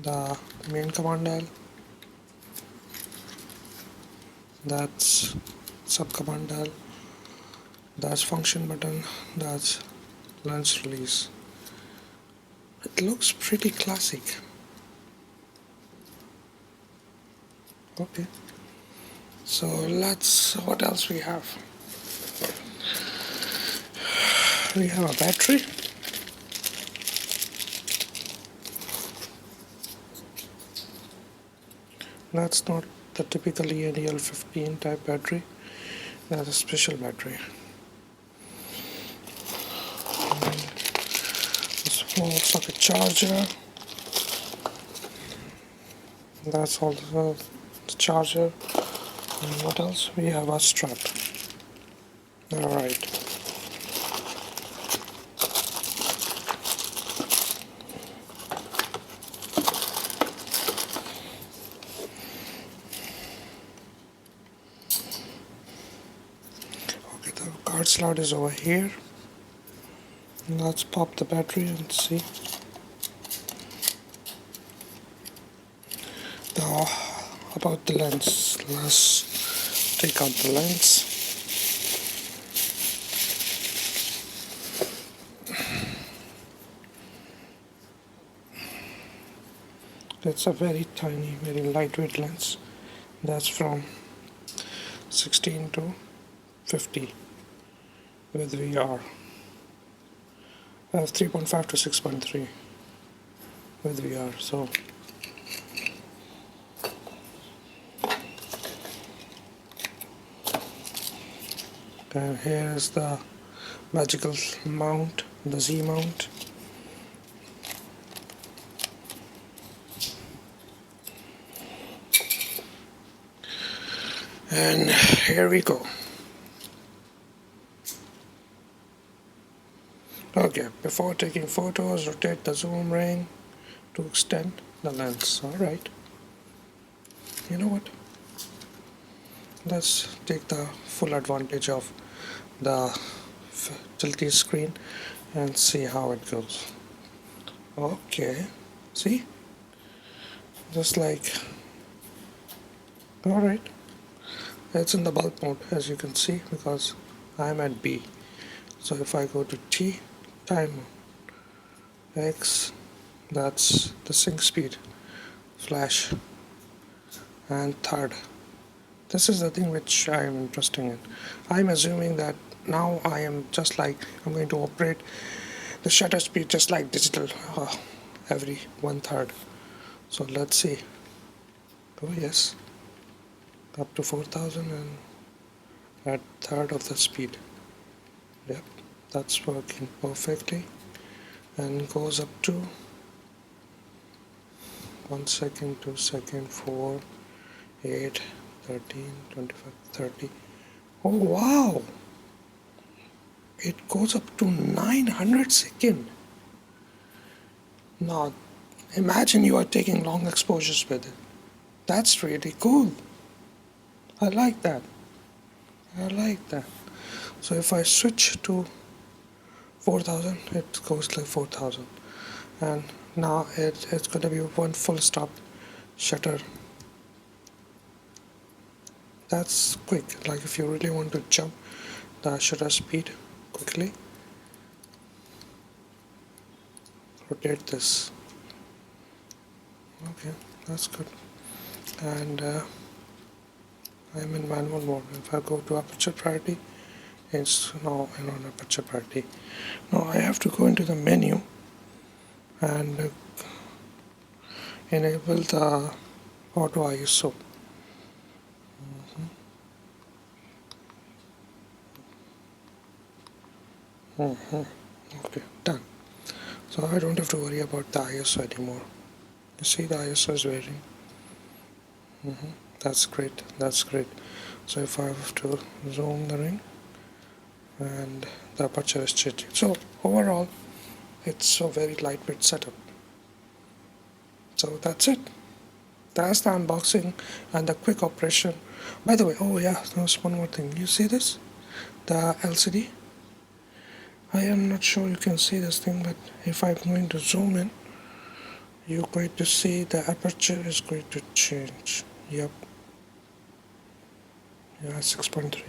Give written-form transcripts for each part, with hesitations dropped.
the main command dial, that's sub command dial, that's function button, that's lens release. It looks pretty classic. Okay, so what else we have? We have a battery. That's not the typical ENEL15 type battery. That's a special battery. A small socket charger. That's also the charger. And what else? We have a strap. Alright. Okay, the card slot is over here. Let's pop the battery and see. Now, about the lens. Let's take out the lens. It's a very tiny, very lightweight lens. That's from 16 to 50 with VR. I have 3.5 to 6.3 with VR. So and here is the magical mount, the Z mount. And here we go. Okay, before taking photos, rotate the zoom ring to extend the lens. Alright. You know what? Let's take the full advantage of the tilty screen and see how it goes. Okay, see? Just like, alright. It's in the bulb mode, as you can see, because I'm at B. So if I go to T, time X, that's the sync speed, flash, and third. This is the thing which I am interested in. I'm assuming that now I am just like, I'm going to operate the shutter speed just like digital, every 1/3. So let's see. Oh yes, up to 4000 and at third of the speed. Yep, that's working perfectly, and goes up to 1 second, 2 second, 4, 8, 13, 25, 30. Oh wow! It goes up to 900 second. Now, imagine you are taking long exposures with it. That's really cool. I like that. I like that. So if I switch to 4000, it goes like 4000. And now it's going to be one full stop shutter. That's quick. Like if you really want to jump the shutter speed quickly, rotate this. Okay, that's good. And I'm in manual mode. If I go to aperture priority, it's now in on aperture priority. Now I have to go into the menu and enable the auto ISO. Okay, done. So I don't have to worry about the ISO anymore. You see the ISO is varying. That's great, that's great. So if I have to zoom the ring, and the aperture is changing. So overall, it's a very lightweight setup. So that's it. That's the unboxing and the quick operation. By the way, oh yeah, there's one more thing. You see this? The LCD? I am not sure you can see this thing, but if I'm going to zoom in, you're going to see the aperture is going to change. Yep. Yeah, 6.3,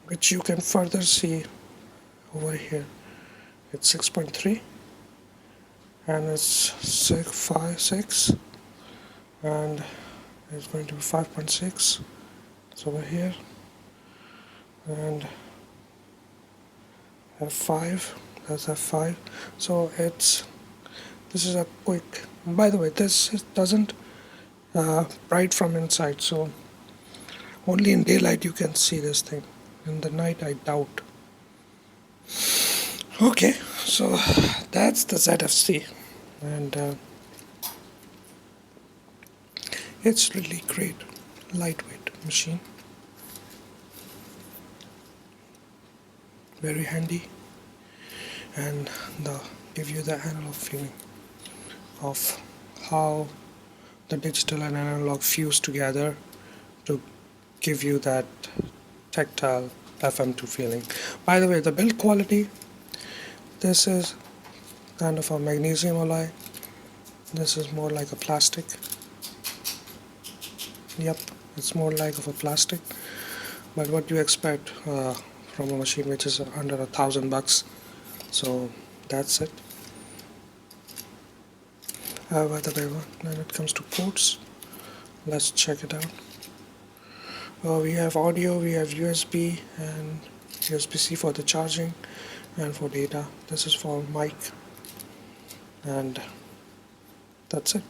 which you can further see over here. It's 6.3 and it's 6.56 and it's going to be 5.6. It's over here, and f5, that's f5. So this is a quick, by the way, this doesn't bright from inside, so only in daylight you can see this thing. In the night I doubt. Okay, so that's the ZFC, and it's really great, lightweight machine, very handy, and give you the analog feeling of how the digital and analog fuse together to give you that tactile FM2 feeling. By the way, the build quality, this is kind of a magnesium alloy. This is more like a plastic. Yep, it's more like of a plastic. But what do you expect from a machine which is under $1,000? So that's it. By the way, when it comes to ports, let's check it out. We have audio, we have USB and USB-C for the charging and for data. This is for mic, and that's it.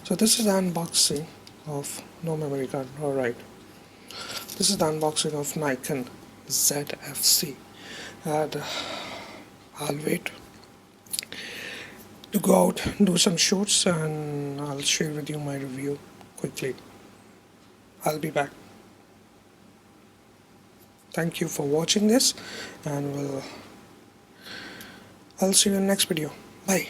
So this is the unboxing of no memory card. Alright, this is the unboxing of Nikon ZFC, and I'll wait to go out, do some shoots, and I'll share with you my review quickly. I'll be back. Thank you for watching this, and I'll see you in the next video. Bye.